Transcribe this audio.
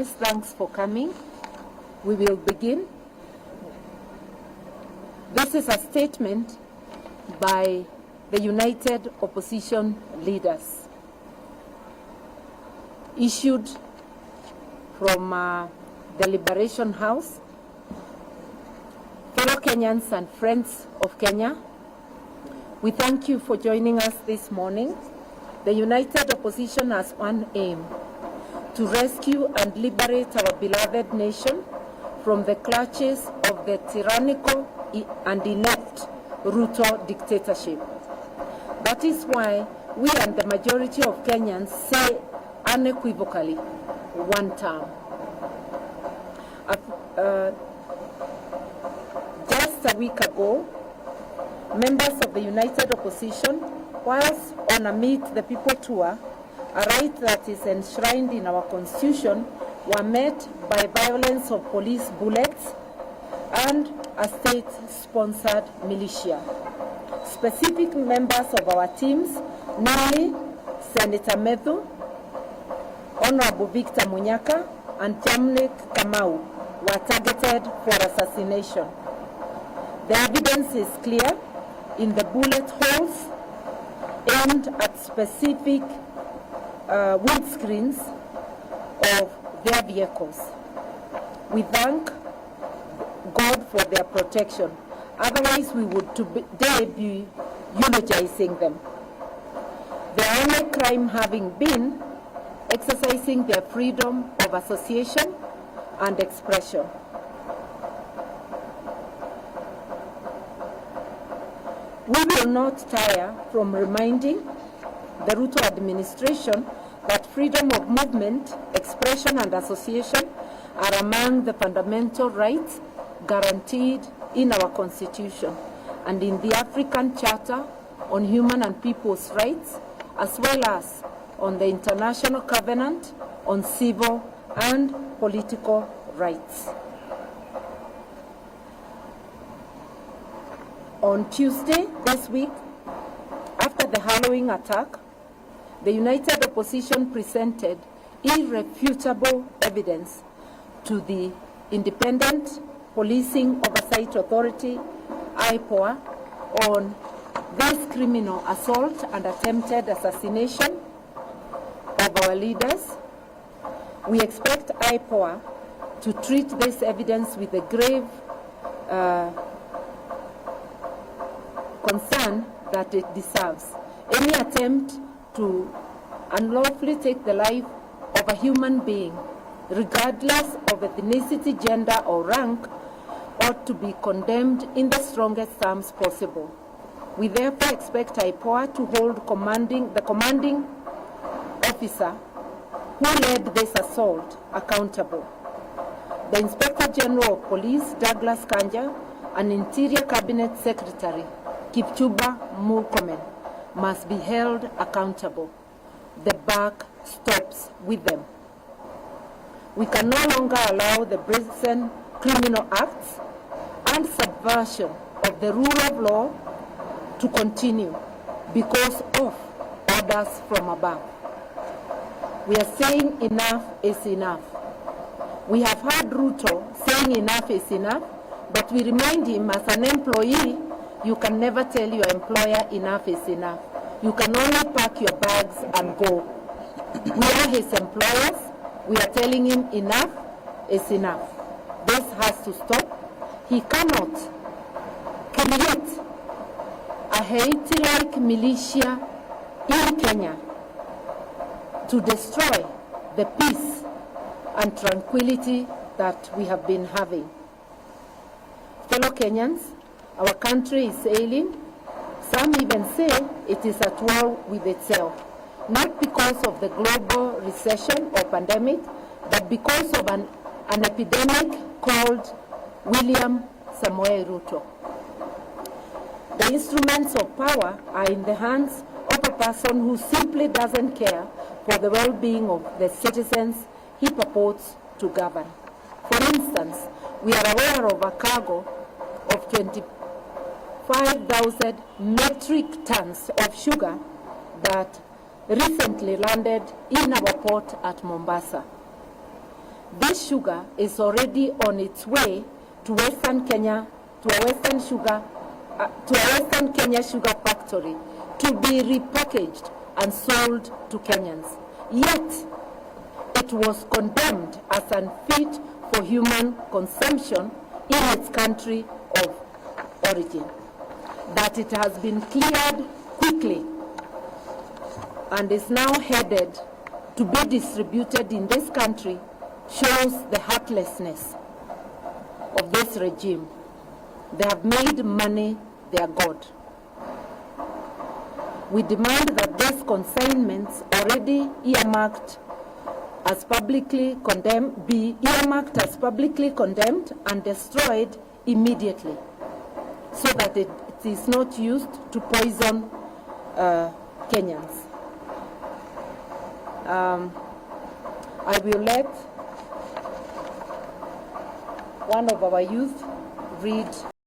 Thanks for coming. We will begin. This is a statement by the United Opposition Leaders issued from the Liberation House. Fellow Kenyans and friends of Kenya, we thank you for joining us this morning. The United Opposition has one aim: to rescue and liberate our beloved nation from the clutches of the tyrannical and inept Ruto dictatorship. That is why we and the majority of Kenyans say unequivocally, one term. Just a week ago, members of the United Opposition, whilst on a Meet the People tour, a right that is enshrined in our constitution, were met by violence of police bullets and a state-sponsored militia. Specific members of our teams, namely Senator Methu, Honorable Victor Munyaka, and Jamnik Kamau, were targeted for assassination. The evidence is clear in the bullet holes aimed at specific windscreens of their vehicles. We thank God for their protection. Otherwise, we would today be eulogizing them. Their only crime having been exercising their freedom of association and expression. We will not tire from reminding the Ruto administration that freedom of movement, expression, and association are among the fundamental rights guaranteed in our Constitution and in the African Charter on Human and People's Rights, as well as on the International Covenant on Civil and Political Rights. On Tuesday this week, after the Halloween attack, the United Opposition presented irrefutable evidence to the Independent Policing Oversight Authority, IPOA, on this criminal assault and attempted assassination of our leaders. We expect IPOA to treat this evidence with a grave concern that it deserves. Any attempt to unlawfully take the life of a human being, regardless of ethnicity, gender, or rank, ought to be condemned in the strongest terms possible. We therefore expect IPOA to hold the commanding officer who led this assault accountable. The Inspector General of Police, Douglas Kanja, and Interior Cabinet Secretary, Kipchumba Murkomen, must be held accountable. The buck stops with them. We can no longer allow the brazen criminal acts and subversion of the rule of law to continue because of orders from above. We are saying enough is enough. We have heard Ruto saying enough is enough, but we remind him as an employee, you can never tell your employer enough is enough. You can only pack your bags and go. We are his employers. We are telling him enough is enough. This has to stop. He cannot create a Haiti-like militia in Kenya to destroy the peace and tranquility that we have been having. Fellow Kenyans, our country is ailing. Some even say it is at war with itself, not because of the global recession or pandemic, but because of an epidemic called William Samoei Ruto. The instruments of power are in the hands of a person who simply doesn't care for the well-being of the citizens he purports to govern. For instance, we are aware of a cargo of 25,000 metric tons of sugar that recently landed in our port at Mombasa. this sugar is already on its way to Western Kenya, to a Western Kenya sugar factory to be repackaged and sold to Kenyans. Yet, it was condemned as unfit for human consumption in its country of origin. That it has been cleared quickly and is now headed to be distributed in this country shows the heartlessness of this regime. They have made money their god. We demand that these consignments already earmarked as publicly condemned be earmarked as publicly condemned and destroyed immediately, so that it is not used to poison Kenyans. I will let one of our youth read